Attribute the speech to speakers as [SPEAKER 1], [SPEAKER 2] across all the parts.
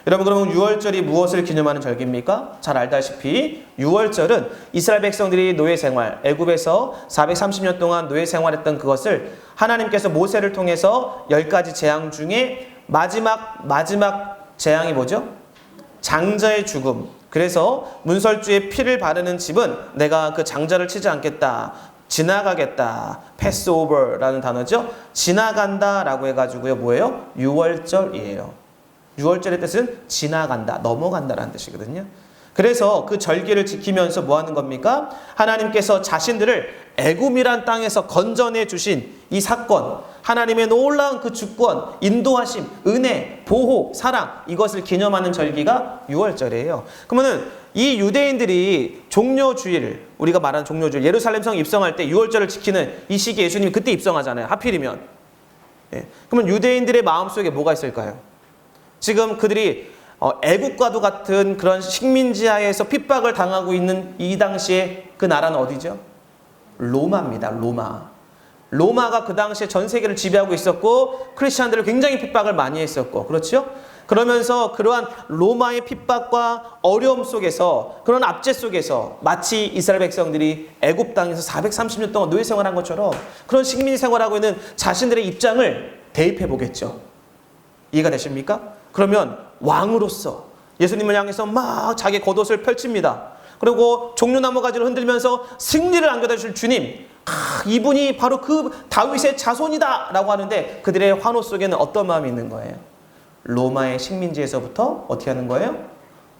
[SPEAKER 1] 여러분, 그러면 6월절이 무엇을 기념하는 절기입니까? 잘 알다시피 6월절은 이스라엘 백성들이 노예 생활, 애굽에서 430년 동안 노예 생활했던 그것을 하나님께서 모세를 통해서 10가지 재앙 중에 마지막 재앙이 뭐죠? 장자의 죽음. 그래서 문설주에 피를 바르는 집은 내가 그 장자를 치지 않겠다. 지나가겠다. 패스오버라는 단어죠. 지나간다라고 해가지고요. 뭐예요? 6월절이에요. 6월절의 뜻은 지나간다, 넘어간다라는 뜻이거든요. 그래서 그 절기를 지키면서 뭐 하는 겁니까? 하나님께서 자신들을 애굽이란 땅에서 건져내 주신 이 사건, 하나님의 놀라운 그 주권, 인도하심, 은혜, 보호, 사랑, 이것을 기념하는 절기가 6월절이에요. 그러면은 이 유대인들이 종료주일, 우리가 말하는 종료주일, 예루살렘 성 입성할 때 6월절을 지키는 이 시기에 예수님이 그때 입성하잖아요. 하필이면. 예. 그러면 유대인들의 마음속에 뭐가 있을까요? 지금 그들이 애국과도 같은 그런 식민지하에서 핍박을 당하고 있는 이 당시에 그 나라는 어디죠? 로마입니다. 로마가 그 당시에 전 세계를 지배하고 있었고 크리스찬들을 굉장히 핍박을 많이 했었고, 그렇죠? 그러면서 그러한 로마의 핍박과 어려움 속에서, 그런 압제 속에서 마치 이스라엘 백성들이 애굽 땅에서 430년 동안 노예 생활한 것처럼 그런 식민지 생활하고 있는 자신들의 입장을 대입해 보겠죠. 이해가 되십니까? 그러면 왕으로서 예수님을 향해서 막 자기 겉옷을 펼칩니다. 그리고 종려나무 가지를 흔들면서 승리를 안겨다 주실 주님, 이분이 바로 그 다윗의 자손이다 라고 하는데 그들의 환호 속에는 어떤 마음이 있는 거예요? 로마의 식민지에서부터 어떻게 하는 거예요?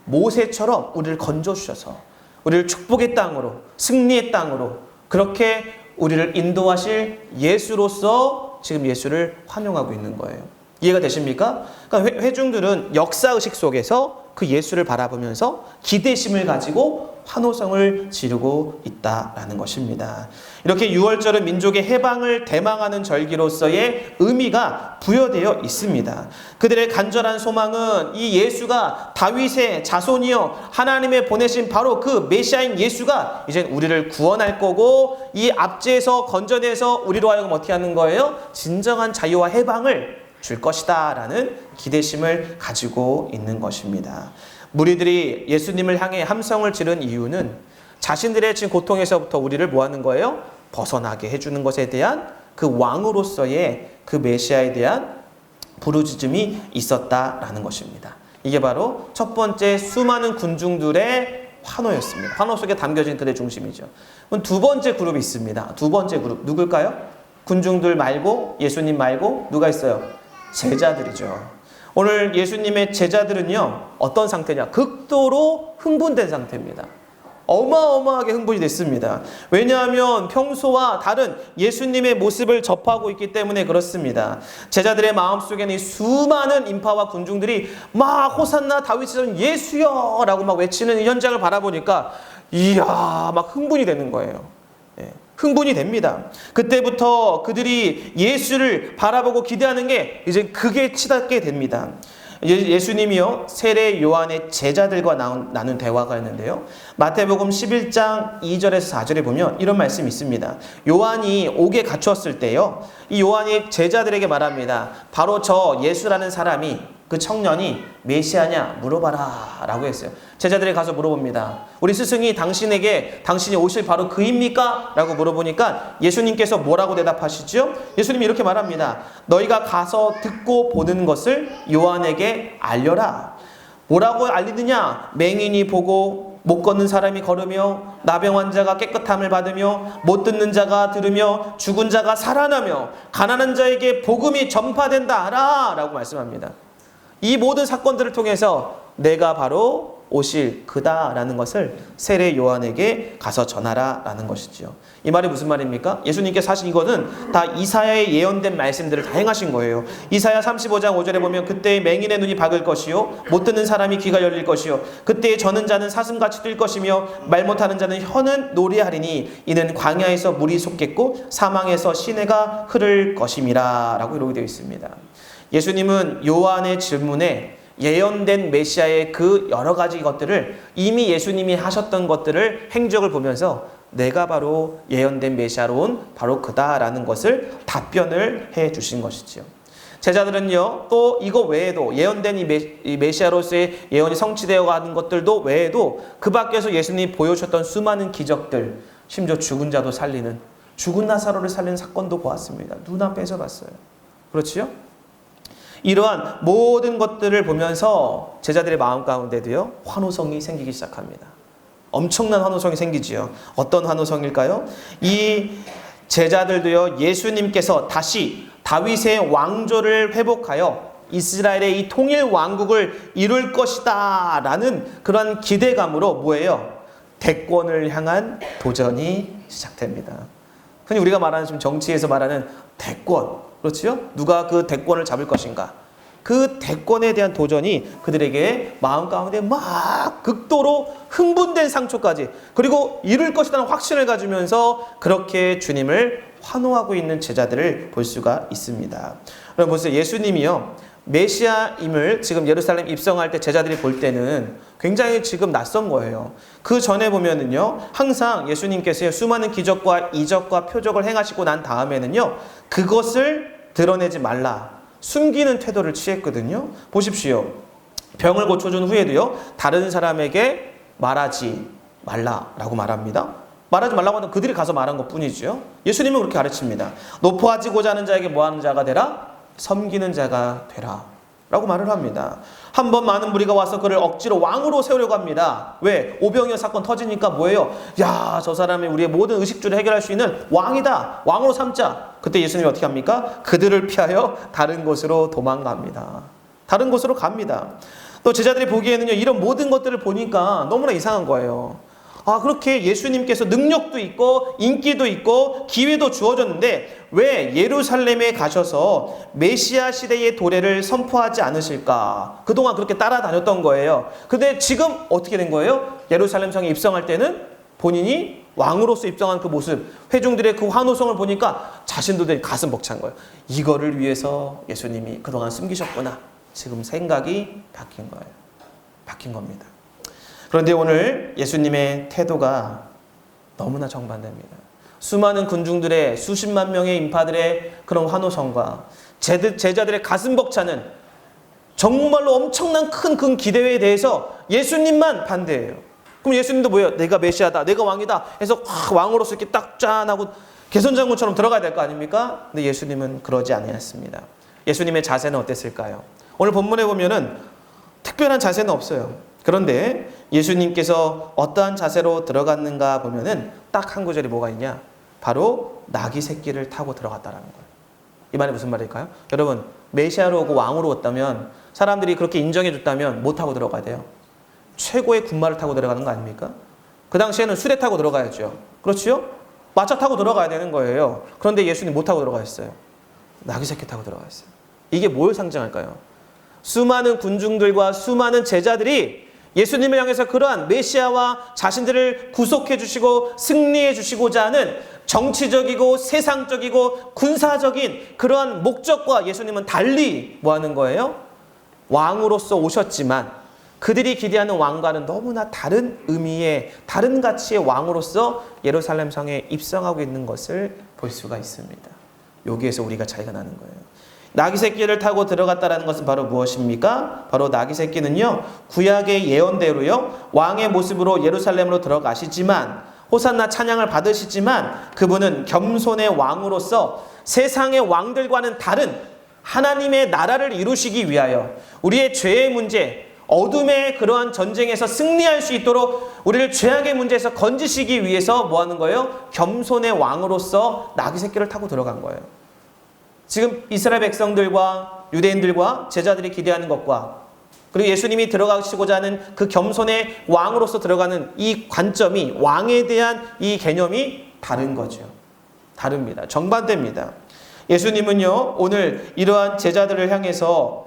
[SPEAKER 1] 모세처럼 우리를 건져주셔서 우리를 축복의 땅으로, 승리의 땅으로 그렇게 우리를 인도하실 예수로서 지금 예수를 환영하고 있는 거예요. 이해가 되십니까? 그러니까 회중들은 역사의식 속에서 그 예수를 바라보면서 기대심을 가지고 환호성을 지르고 있다라는 것입니다. 이렇게 6월절은 민족의 해방을 대망하는 절기로서의 의미가 부여되어 있습니다. 그들의 간절한 소망은 이 예수가 다윗의 자손이요 하나님의 보내신 바로 그 메시아인 예수가 이제 우리를 구원할 거고 이 압제에서 건져내서 우리로 하여금 어떻게 하는 거예요? 진정한 자유와 해방을 줄 것이다 라는 기대심을 가지고 있는 것입니다. 무리들이 예수님을 향해 함성을 지른 이유는 자신들의 지금 고통에서부터 우리를 뭐 하는 거예요? 벗어나게 해주는 것에 대한 그 왕으로서의 그 메시아에 대한 부르짖음이 있었다라는 것입니다. 이게 바로 첫 번째 수많은 군중들의 환호였습니다. 환호 속에 담겨진 그들의 중심이죠. 두 번째 그룹이 있습니다. 두 번째 그룹 누굴까요? 군중들 말고 예수님 말고 누가 있어요? 제자들이죠. 오늘 예수님의 제자들은요 어떤 상태냐? 극도로 흥분된 상태입니다. 어마어마하게 흥분이 됐습니다. 왜냐하면 평소와 다른 예수님의 모습을 접하고 있기 때문에 그렇습니다. 제자들의 마음속에는 이 수많은 인파와 군중들이 막 호산나 다윗의 자손 예수여 라고 막 외치는 이 현장을 바라보니까 이야 막 흥분이 되는 거예요. 흥분이 됩니다. 그때부터 그들이 예수를 바라보고 기대하는 게 이제 극에 치닫게 됩니다. 예수님이요 세례 요한의 제자들과 나눈 대화가 있는데요. 마태복음 11장 2절에서 4절에 보면 이런 말씀이 있습니다. 요한이 옥에 갇혔을 때요 이 요한이 제자들에게 말합니다. 바로 저 예수라는 사람이 그 청년이 메시아냐 물어봐라 라고 했어요. 제자들이 가서 물어봅니다. 우리 스승이 당신에게 당신이 오실 바로 그입니까? 라고 물어보니까 예수님께서 뭐라고 대답하시죠? 예수님이 이렇게 말합니다. 너희가 가서 듣고 보는 것을 요한에게 알려라. 뭐라고 알리느냐? 맹인이 보고 못 걷는 사람이 걸으며 나병 환자가 깨끗함을 받으며 못 듣는 자가 들으며 죽은 자가 살아나며 가난한 자에게 복음이 전파된다 라고 말씀합니다. 이 모든 사건들을 통해서 내가 바로 오실 그다라는 것을 세례 요한에게 가서 전하라 라는 것이죠. 이 말이 무슨 말입니까? 예수님께서 사실 이거는 다 이사야의 예언된 말씀들을 다 행하신 거예요. 이사야 35장 5절에 보면 그때의 맹인의 눈이 박을 것이요 못 듣는 사람이 귀가 열릴 것이요 그때의 저는 자는 사슴같이 뛸 것이며 말 못하는 자는 혀는 노래하리니 이는 광야에서 물이 솟겠고 사망에서 시내가 흐를 것임이라 라고 이렇게 되어 있습니다. 예수님은 요한의 질문에 예언된 메시아의 그 여러 가지 것들을 이미 예수님이 하셨던 것들을 행적을 보면서 내가 바로 예언된 메시아로 온 바로 그다라는 것을 답변을 해 주신 것이지요. 제자들은요, 또 이거 외에도 예언된 이 메시아로서의 예언이 성취되어 가는 것들도 외에도 그 밖에서 예수님이 보여주셨던 수많은 기적들, 심지어 죽은 자도 살리는, 죽은 나사로를 살리는 사건도 보았습니다. 눈앞에서 봤어요. 그렇지요? 이러한 모든 것들을 보면서 제자들의 마음 가운데도요, 환호성이 생기기 시작합니다. 엄청난 환호성이 생기지요. 어떤 환호성일까요? 이 제자들도요, 예수님께서 다시 다윗의 왕조를 회복하여 이스라엘의 이 통일 왕국을 이룰 것이다 라는 그런 기대감으로 뭐예요? 대권을 향한 도전이 시작됩니다. 흔히 우리가 말하는, 좀 정치에서 말하는 대권, 그렇지요? 누가 그 대권을 잡을 것인가? 그 대권에 대한 도전이 그들에게 마음 가운데 막 극도로 흥분된 상처까지, 그리고 이룰 것이라는 확신을 가지면서 그렇게 주님을 환호하고 있는 제자들을 볼 수가 있습니다. 여러분 보세요. 예수님이요, 메시아임을 지금 예루살렘 입성할 때 제자들이 볼 때는 굉장히 지금 낯선 거예요. 그 전에 보면은요, 항상 예수님께서 수많은 기적과 이적과 표적을 행하시고 난 다음에는요, 그것을 드러내지 말라, 숨기는 태도를 취했거든요. 보십시오. 병을 고쳐준 후에도요, 다른 사람에게 말하지 말라라고 말합니다. 말하지 말라고 하면 그들이 가서 말한 것 뿐이죠. 예수님은 그렇게 가르칩니다. 높아지고자 하는 자에게 뭐하는 자가 되라? 섬기는 자가 되라 라고 말을 합니다. 한 번 많은 무리가 와서 그를 억지로 왕으로 세우려고 합니다. 왜? 오병이어 사건 터지니까 뭐예요? 야, 저 사람이 우리의 모든 의식주를 해결할 수 있는 왕이다, 왕으로 삼자. 그때 예수님이 어떻게 합니까? 그들을 피하여 다른 곳으로 도망갑니다. 다른 곳으로 갑니다. 또 제자들이 보기에는요, 이런 모든 것들을 보니까 너무나 이상한 거예요. 아, 그렇게 예수님께서 능력도 있고 인기도 있고 기회도 주어졌는데 왜 예루살렘에 가셔서 메시아 시대의 도래를 선포하지 않으실까? 그동안 그렇게 따라다녔던 거예요. 근데 지금 어떻게 된 거예요? 예루살렘 성에 입성할 때는 본인이 왕으로서 입성한 그 모습, 회중들의 그 환호성을 보니까 자신도 되게 가슴 벅찬 거예요. 이거를 위해서 예수님이 그동안 숨기셨구나. 지금 생각이 바뀐 거예요. 바뀐 겁니다. 그런데 오늘 예수님의 태도가 너무나 정반대입니다. 수많은 군중들의, 수십만 명의 인파들의 그런 환호성과 제자들의 가슴 벅차는 정말로 엄청난 큰 기대에 대해서 예수님만 반대해요. 그럼 예수님도 뭐예요? 내가 메시아다, 내가 왕이다 해서 왕으로서 이렇게 딱 짠하고 개선장군처럼 들어가야 될 거 아닙니까? 근데 예수님은 그러지 아니했습니다. 예수님의 자세는 어땠을까요? 오늘 본문에 보면은 특별한 자세는 없어요. 그런데 예수님께서 어떠한 자세로 들어갔는가 보면은 딱 한 구절이 뭐가 있냐? 바로 나귀 새끼를 타고 들어갔다라는 거예요. 이 말이 무슨 말일까요? 여러분, 메시아로 오고 왕으로 왔다면, 사람들이 그렇게 인정해 줬다면 뭐 타고 들어가야 돼요? 최고의 군마를 타고 들어가는 거 아닙니까? 그 당시에는 수레 타고 들어가야죠. 그렇지요? 마차 타고 들어가야 되는 거예요. 그런데 예수님 못 타고 들어가셨어요. 나귀 새끼 타고 들어가셨어요. 이게 뭘 상징할까요? 수많은 군중들과 수많은 제자들이 예수님을 향해서 그러한 메시아와 자신들을 구속해 주시고 승리해 주시고자 하는 정치적이고 세상적이고 군사적인 그러한 목적과 예수님은 달리 뭐 하는 거예요? 왕으로서 오셨지만 그들이 기대하는 왕과는 너무나 다른 의미의, 다른 가치의 왕으로서 예루살렘 성에 입성하고 있는 것을 볼 수가 있습니다. 여기에서 우리가 차이가 나는 거예요. 나귀 새끼를 타고 들어갔다라는 것은 바로 무엇입니까? 바로 나귀 새끼는요, 구약의 예언대로요, 왕의 모습으로 예루살렘으로 들어가시지만, 호산나 찬양을 받으시지만, 그분은 겸손의 왕으로서 세상의 왕들과는 다른 하나님의 나라를 이루시기 위하여 우리의 죄의 문제, 어둠의 그러한 전쟁에서 승리할 수 있도록 우리를 죄악의 문제에서 건지시기 위해서 뭐 하는 거예요? 겸손의 왕으로서 나귀 새끼를 타고 들어간 거예요. 지금 이스라엘 백성들과 유대인들과 제자들이 기대하는 것과 그리고 예수님이 들어가시고자 하는 그 겸손의 왕으로서 들어가는 이 관점이, 왕에 대한 이 개념이 다른 거죠. 다릅니다. 정반대입니다. 예수님은요, 오늘 이러한 제자들을 향해서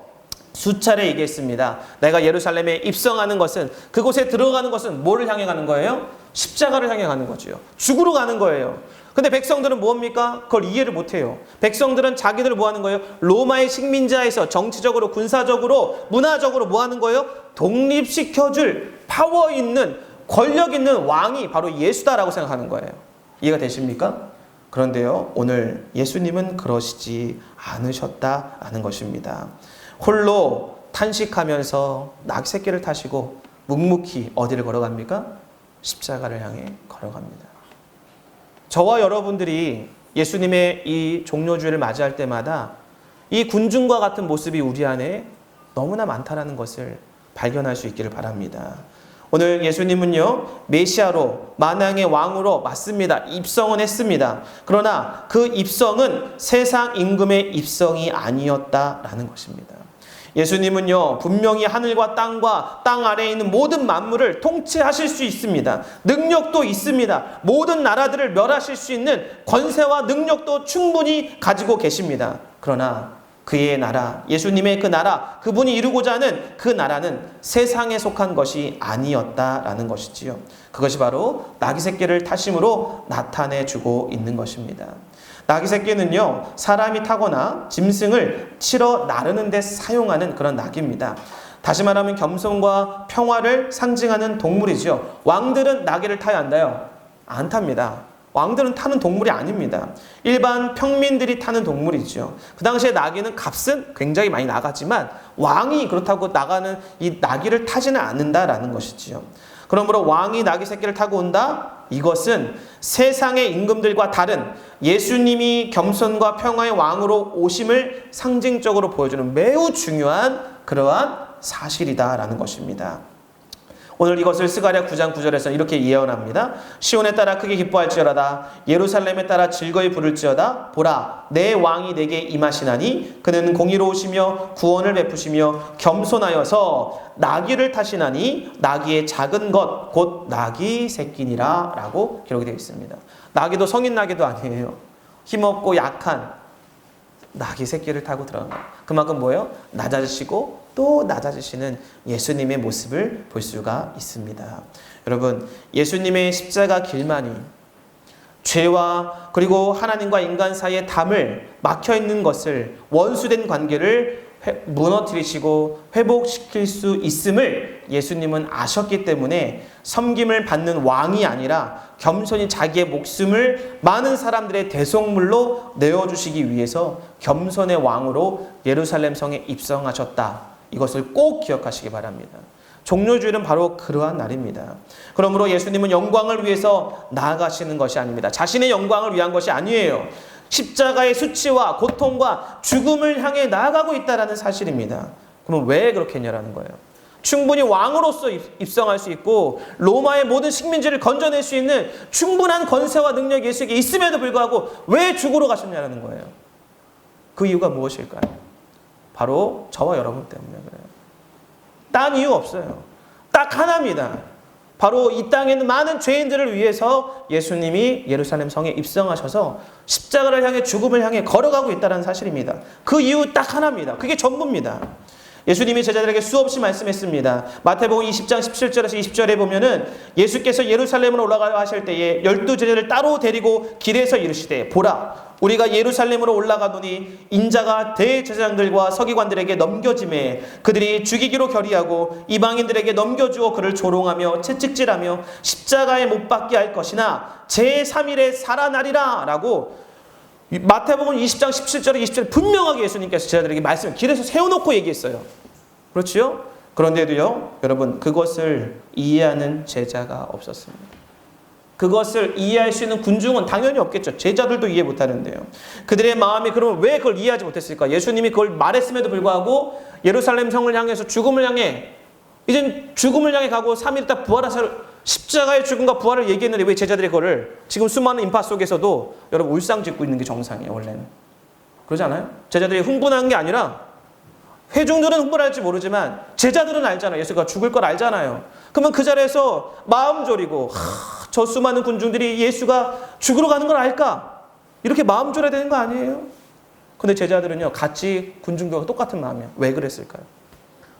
[SPEAKER 1] 수차례 얘기했습니다. 내가 예루살렘에 입성하는 것은, 그곳에 들어가는 것은 뭐를 향해 가는 거예요? 십자가를 향해 가는 거죠. 죽으러 가는 거예요. 근데 백성들은 뭐합니까? 그걸 이해를 못해요. 백성들은 자기들 뭐 하는 거예요? 로마의 식민자에서 정치적으로, 군사적으로, 문화적으로 뭐 하는 거예요? 독립시켜줄 파워 있는, 권력 있는 왕이 바로 예수다라고 생각하는 거예요. 이해가 되십니까? 그런데요, 오늘 예수님은 그러시지 않으셨다라는 것입니다. 홀로 탄식하면서 낙 새끼를 타시고 묵묵히 어디를 걸어갑니까? 십자가를 향해 걸어갑니다. 저와 여러분들이 예수님의 이 종료주일을 맞이할 때마다 이 군중과 같은 모습이 우리 안에 너무나 많다라는 것을 발견할 수 있기를 바랍니다. 오늘 예수님은요, 메시아로 만왕의 왕으로 맞습니다. 입성은 했습니다. 그러나 그 입성은 세상 임금의 입성이 아니었다라는 것입니다. 예수님은요, 분명히 하늘과 땅 아래에 있는 모든 만물을 통치하실 수 있습니다. 능력도 있습니다. 모든 나라들을 멸하실 수 있는 권세와 능력도 충분히 가지고 계십니다. 그러나 그의 나라, 예수님의 그 나라, 그분이 이루고자 하는 그 나라는 세상에 속한 것이 아니었다라는 것이지요. 그것이 바로 나귀 새끼를 타심으로 나타내주고 있는 것입니다. 나귀 새끼는요, 사람이 타거나 짐승을 치러 나르는 데 사용하는 그런 나귀입니다. 다시 말하면 겸손과 평화를 상징하는 동물이죠. 왕들은 나귀를 타야 한다요? 안 탑니다. 왕들은 타는 동물이 아닙니다. 일반 평민들이 타는 동물이죠. 그 당시에 나귀는 값은 굉장히 많이 나갔지만 왕이 그렇다고 나가는 이 나귀를 타지는 않는다라는 것이지요. 그러므로 왕이 나귀 새끼를 타고 온다? 이것은 세상의 임금들과 다른 예수님이 겸손과 평화의 왕으로 오심을 상징적으로 보여주는 매우 중요한 그러한 사실이다라는 것입니다. 오늘 이것을 스가랴 9장 9절에서 이렇게 예언합니다. 시온에 따라 크게 기뻐할지어다. 예루살렘에 따라 즐거이 부를지어다. 보라, 내 왕이 내게 임하시나니 그는 공의로우시며 구원을 베푸시며 겸손하여서 나귀를 타시나니 나귀의 작은 것 곧 나귀 새끼니라 라고 기록이 되어 있습니다. 나귀도 성인 나귀도 아니에요. 힘없고 약한 나귀 새끼를 타고 들어간 거예요. 그만큼 뭐예요? 낮아지시고 또 낮아지시는 예수님의 모습을 볼 수가 있습니다. 여러분, 예수님의 십자가 길만이 죄와 그리고 하나님과 인간 사이의 담을 막혀있는 것을, 원수된 관계를 무너뜨리시고 회복시킬 수 있음을 예수님은 아셨기 때문에 섬김을 받는 왕이 아니라 겸손히 자기의 목숨을 많은 사람들의 대속물로 내어주시기 위해서 겸손의 왕으로 예루살렘 성에 입성하셨다. 이것을 꼭 기억하시기 바랍니다. 종료주일은 바로 그러한 날입니다. 그러므로 예수님은 영광을 위해서 나아가시는 것이 아닙니다. 자신의 영광을 위한 것이 아니에요. 십자가의 수치와 고통과 죽음을 향해 나아가고 있다는 사실입니다. 그럼 왜 그렇게 했냐라는 거예요. 충분히 왕으로서 입성할 수 있고 로마의 모든 식민지를 건져낼 수 있는 충분한 권세와 능력이 예수에게 있음에도 불구하고 왜 죽으러 가셨냐라는 거예요. 그 이유가 무엇일까요? 바로 저와 여러분 때문에 그래요. 딴 이유 없어요. 딱 하나입니다. 바로 이 땅에 있는 많은 죄인들을 위해서 예수님이 예루살렘 성에 입성하셔서 십자가를 향해 죽음을 향해 걸어가고 있다는 사실입니다. 그 이유 딱 하나입니다. 그게 전부입니다. 예수님이 제자들에게 수없이 말씀했습니다. 마태복음 20장 17절에서 20절에 보면은 예수께서 예루살렘으로 올라가 하실 때에 12제자를 따로 데리고 길에서 이르시되 보라 우리가 예루살렘으로 올라가노니 인자가 대제사장들과 서기관들에게 넘겨짐에 그들이 죽이기로 결의하고 이방인들에게 넘겨주어 그를 조롱하며 채찍질하며 십자가에 못 박게 할 것이나 제3일에 살아나리라 라고 마태복음 20장 17절에 20절에 분명하게 예수님께서 제자들에게 말씀을 길에서 세워놓고 얘기했어요. 그렇지요? 그런데도요, 여러분, 그것을 이해하는 제자가 없었습니다. 그것을 이해할 수 있는 군중은 당연히 없겠죠. 제자들도 이해 못하는데요. 그들의 마음이 그러면 왜 그걸 이해하지 못했을까? 예수님이 그걸 말했음에도 불구하고 예루살렘 성을 향해서 죽음을 향해 이젠 죽음을 향해 가고 3일 있다 부활하실 십자가의 죽음과 부활을 얘기했는데 왜 제자들이 그거를 지금 수많은 인파 속에서도 여러분 울상짓고 있는 게 정상이에요. 원래는. 그러지 않아요? 제자들이 흥분한 게 아니라 회중들은 흥분할지 모르지만 제자들은 알잖아요. 예수가 죽을 걸 알잖아요. 그러면 그 자리에서 마음 졸이고 저 수많은 군중들이 예수가 죽으러 가는 걸 알까? 이렇게 마음 졸여야 되는 거 아니에요? 근데 제자들은요. 같이 군중들과 똑같은 마음이에요. 왜 그랬을까요?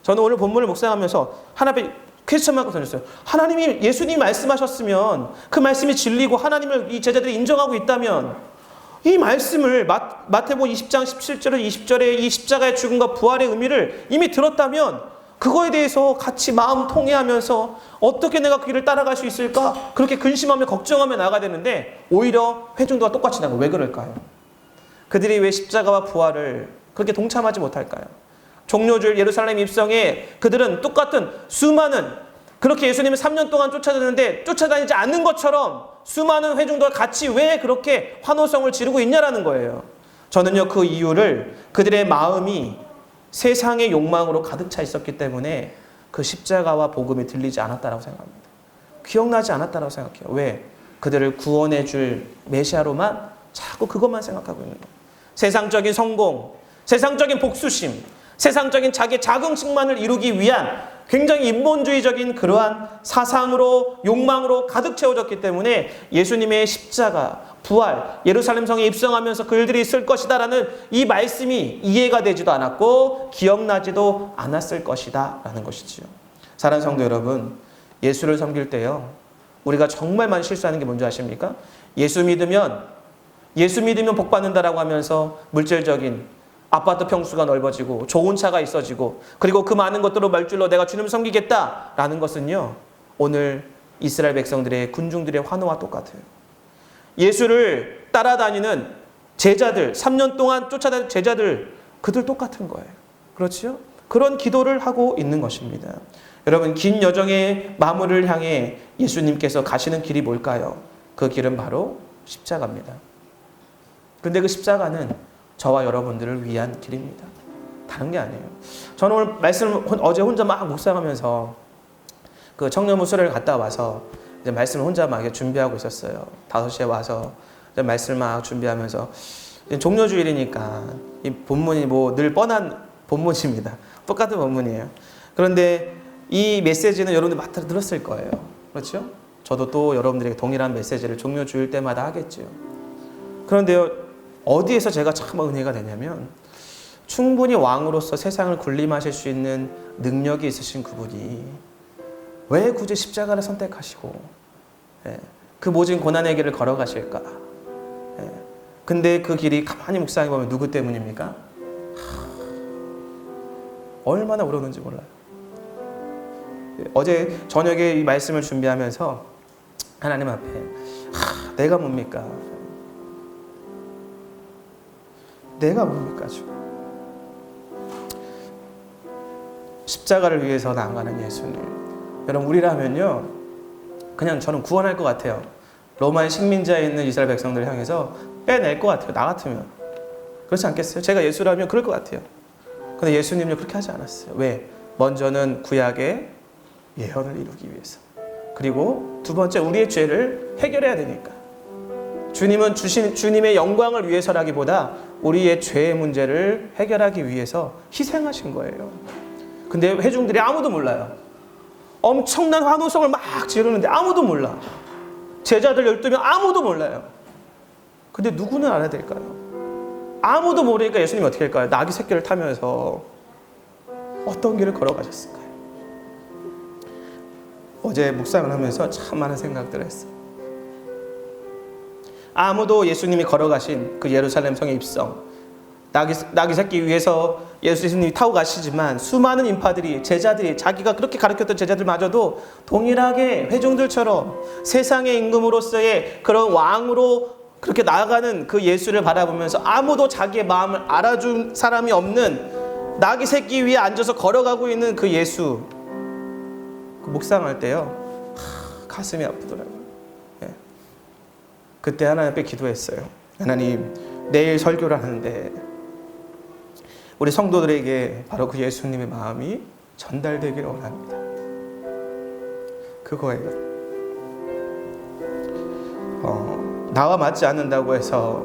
[SPEAKER 1] 저는 오늘 본문을 묵상하면서 하나님의 퀘스천 마크 던졌어요. 하나님이 예수님이 말씀하셨으면 그 말씀이 진리고 하나님을 이 제자들이 인정하고 있다면 이 말씀을 마태복음 20장 17절에 20절에 이 십자가의 죽음과 부활의 의미를 이미 들었다면 그거에 대해서 같이 마음 통해하면서 어떻게 내가 그 길을 따라갈 수 있을까? 그렇게 근심하며 걱정하며 나가야 되는데 오히려 회중도가 똑같이 나가요. 왜 그럴까요? 그들이 왜 십자가와 부활을 그렇게 동참하지 못할까요? 종료주일 예루살렘 입성에 그들은 똑같은 수많은 그렇게 예수님을 3년 동안 쫓아다녔는데 쫓아다니지 않는 것처럼 수많은 회중도가 같이 왜 그렇게 환호성을 지르고 있냐라는 거예요. 저는요 그 이유를 그들의 마음이 세상의 욕망으로 가득 차 있었기 때문에 그 십자가와 복음이 들리지 않았다라고 생각합니다. 기억나지 않았다라고 생각해요. 왜? 그들을 구원해 줄 메시아로만 자꾸 그것만 생각하고 있는 거예요. 세상적인 성공, 세상적인 복수심, 세상적인 자기의 자긍심만을 이루기 위한 굉장히 인본주의적인 그러한 사상으로 욕망으로 가득 채워졌기 때문에 예수님의 십자가, 부활, 예루살렘 성에 입성하면서 그 일들이 있을 것이다 라는 이 말씀이 이해가 되지도 않았고 기억나지도 않았을 것이다 라는 것이지요. 사랑하는 성도 여러분, 예수를 섬길 때요 우리가 정말 많이 실수하는 게 뭔지 아십니까? 예수 믿으면 복 받는다라고 하면서 물질적인 아파트 평수가 넓어지고 좋은 차가 있어지고 그리고 그 많은 것들로 말줄로 내가 주님을 섬기겠다라는 것은요 오늘 이스라엘 백성들의 군중들의 환호와 똑같아요. 예수를 따라다니는 제자들 3년 동안 쫓아다니는 제자들 그들 똑같은 거예요. 그렇죠? 그런 기도를 하고 있는 것입니다. 여러분 긴 여정의 마무리를 향해 예수님께서 가시는 길이 뭘까요? 그 길은 바로 십자가입니다. 그런데 그 십자가는 저와 여러분들을 위한 길입니다. 다른 게 아니에요. 저는 오늘 말씀을 어제 혼자 막 묵상하면서 그 청년무술회를 갔다 와서 이제 말씀을 혼자 막 준비하고 있었어요. 5시에 와서 이제 말씀을 막 준비하면서 종료주일이니까 이 본문이 뭐 늘 뻔한 본문입니다. 똑같은 본문이에요. 그런데 이 메시지는 여러분들 맡아 들었을 거예요. 그렇죠? 저도 또 여러분들에게 동일한 메시지를 종료주일 때마다 하겠죠. 그런데요. 어디에서 제가 참 은혜가 되냐면 충분히 왕으로서 세상을 군림하실 수 있는 능력이 있으신 그분이 왜 굳이 십자가를 선택하시고 그 모진 고난의 길을 걸어가실까? 근데 그 길이 가만히 묵상해 보면 누구 때문입니까? 얼마나 어려웠는지 몰라요. 어제 저녁에 이 말씀을 준비하면서 하나님 앞에 내가 뭡니까? 내가 뭡니까 지금? 십자가를 위해서 나아가는 예수님. 여러분 우리라면요 그냥 저는 구원할 것 같아요. 로마의 식민지에 있는 이스라엘 백성들을 향해서 빼낼 것 같아요. 나 같으면. 그렇지 않겠어요? 제가 예수라면 그럴 것 같아요. 근데 예수님은 그렇게 하지 않았어요. 왜? 먼저는 구약의 예언을 이루기 위해서. 그리고 두 번째 우리의 죄를 해결해야 되니까. 주님은 주님의 영광을 위해서라기보다 우리의 죄의 문제를 해결하기 위해서 희생하신 거예요. 근데 회중들이 아무도 몰라요. 엄청난 환호성을 막 지르는데 아무도 몰라. 제자들 12명 아무도 몰라요. 근데 누구는 알아야 될까요? 아무도 모르니까 예수님이 어떻게 할까요? 나귀 새끼를 타면서 어떤 길을 걸어가셨을까요? 어제 묵상을 하면서 참 많은 생각들을 했어요. 아무도 예수님이 걸어가신 그 예루살렘 성의 입성 나귀 새끼 위에서 예수님이 타고 가시지만 수많은 인파들이 제자들이 자기가 그렇게 가르쳤던 제자들마저도 동일하게 회중들처럼 세상의 임금으로서의 그런 왕으로 그렇게 나아가는 그 예수를 바라보면서 아무도 자기의 마음을 알아준 사람이 없는 나귀 새끼 위에 앉아서 걸어가고 있는 그 예수 그 묵상할 때요 가슴이 아프더라고요. 그때 하나님 앞에 기도했어요. 하나님 내일 설교를 하는데 우리 성도들에게 바로 그 예수님의 마음이 전달되기를 원합니다. 그거예요. 나와 맞지 않는다고 해서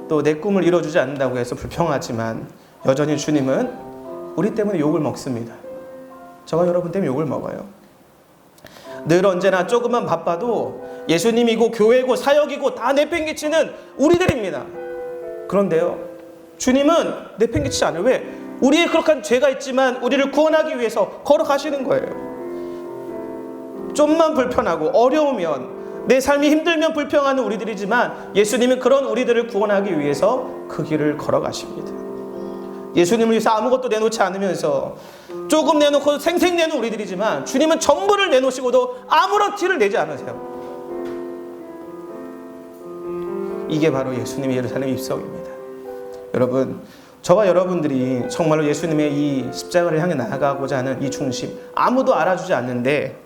[SPEAKER 1] 또 내 꿈을 이뤄주지 않는다고 해서 불평하지만 여전히 주님은 우리 때문에 욕을 먹습니다. 저와 여러분 때문에 욕을 먹어요. 늘 언제나 조금만 바빠도 예수님이고 교회고 사역이고 다 내팽개치는 우리들입니다. 그런데요 주님은 내팽개치지 않아요. 왜? 우리의 그렇게 죄가 있지만 우리를 구원하기 위해서 걸어가시는 거예요. 좀만 불편하고 어려우면 내 삶이 힘들면 불평하는 우리들이지만 예수님은 그런 우리들을 구원하기 위해서 그 길을 걸어가십니다. 예수님을 위해서 아무것도 내놓지 않으면서 조금 내놓고 생생 내는 우리들이지만 주님은 전부를 내놓으시고도 아무런 티를 내지 않으세요. 이게 바로 예수님의 예루살렘 입성입니다. 여러분, 저와 여러분들이 정말로 예수님의 이 십자가를 향해 나아가고자 하는 이 중심, 아무도 알아주지 않는데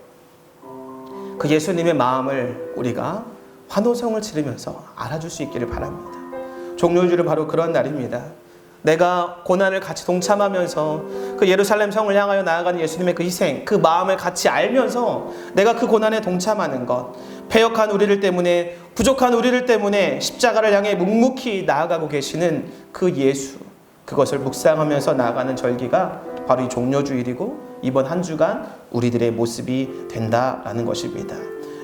[SPEAKER 1] 그 예수님의 마음을 우리가 환호성을 지르면서 알아줄 수 있기를 바랍니다. 종료주일은 바로 그런 날입니다. 내가 고난을 같이 동참하면서 그 예루살렘 성을 향하여 나아가는 예수님의 그 희생, 그 마음을 같이 알면서 내가 그 고난에 동참하는 것, 패역한 우리를 때문에, 부족한 우리를 때문에 십자가를 향해 묵묵히 나아가고 계시는 그 예수, 그것을 묵상하면서 나아가는 절기가 바로 이 종료주일이고 이번 한 주간 우리들의 모습이 된다라는 것입니다.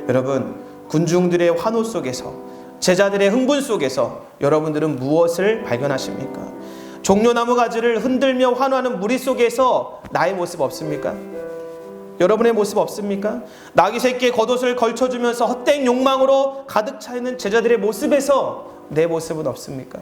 [SPEAKER 1] 여러분, 군중들의 환호 속에서, 제자들의 흥분 속에서 여러분들은 무엇을 발견하십니까? 종려나무 가지를 흔들며 환호하는 무리 속에서 나의 모습 없습니까? 여러분의 모습 없습니까? 나귀 새끼의 겉옷을 걸쳐주면서 헛된 욕망으로 가득 차 있는 제자들의 모습에서 내 모습은 없습니까?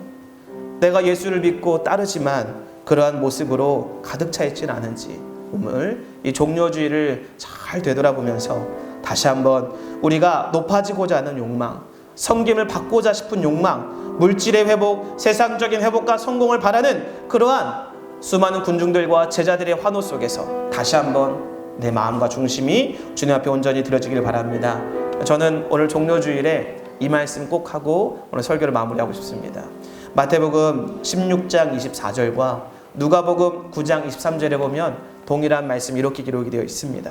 [SPEAKER 1] 내가 예수를 믿고 따르지만 그러한 모습으로 가득 차 있지는 않은지 오늘 이 종료주의를 잘 되돌아보면서 다시 한번 우리가 높아지고자 하는 욕망, 섬김을 받고자 싶은 욕망, 물질의 회복, 세상적인 회복과 성공을 바라는 그러한 수많은 군중들과 제자들의 환호 속에서 다시 한번 내 마음과 중심이 주님 앞에 온전히 드려지길 바랍니다. 저는 오늘 종료주일에 이 말씀 꼭 하고 오늘 설교를 마무리하고 싶습니다. 마태복음 16장 24절과 누가복음 9장 23절에 보면 동일한 말씀이 이렇게 기록이 되어 있습니다.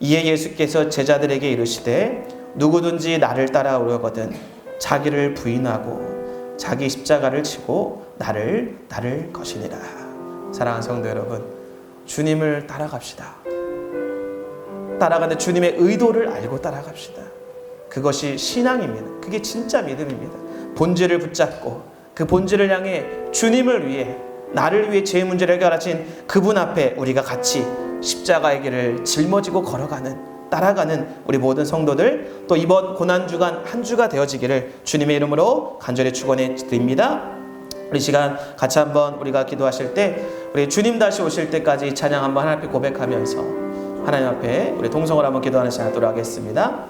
[SPEAKER 1] 이에 예수께서 제자들에게 이르시되 누구든지 나를 따라오려거든 자기를 부인하고 자기 십자가를 지고 나를 따를 것이니라. 사랑하는 성도 여러분, 주님을 따라갑시다. 따라가는데 주님의 의도를 알고 따라갑시다. 그것이 신앙입니다. 그게 진짜 믿음입니다. 본질을 붙잡고 그 본질을 향해 주님을 위해, 나를 위해 제 문제를 해결하신 그분 앞에 우리가 같이 십자가의 길을 짊어지고 걸어가는, 따라가는 우리 모든 성도들, 또 이번 고난주간 한 주가 되어지기를 주님의 이름으로 간절히 축원해 드립니다. 우리 시간 같이 한번 우리가 기도하실 때 우리 주님 다시 오실 때까지 찬양 한번 하나님 앞에 고백하면서 하나님 앞에 우리 동성을 한번 기도하는 시간 갖도록 하겠습니다.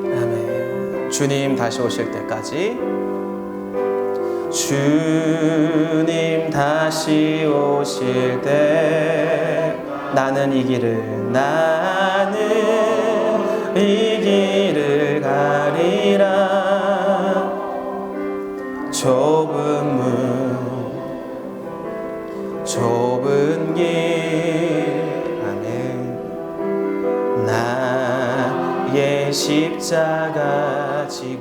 [SPEAKER 1] 아멘. 주님 다시 오실 때까지, 주님 다시 오실 때 나는 이 길을 가리라. 좁은 문 좁은 길, 아멘. 나의 십자가 지고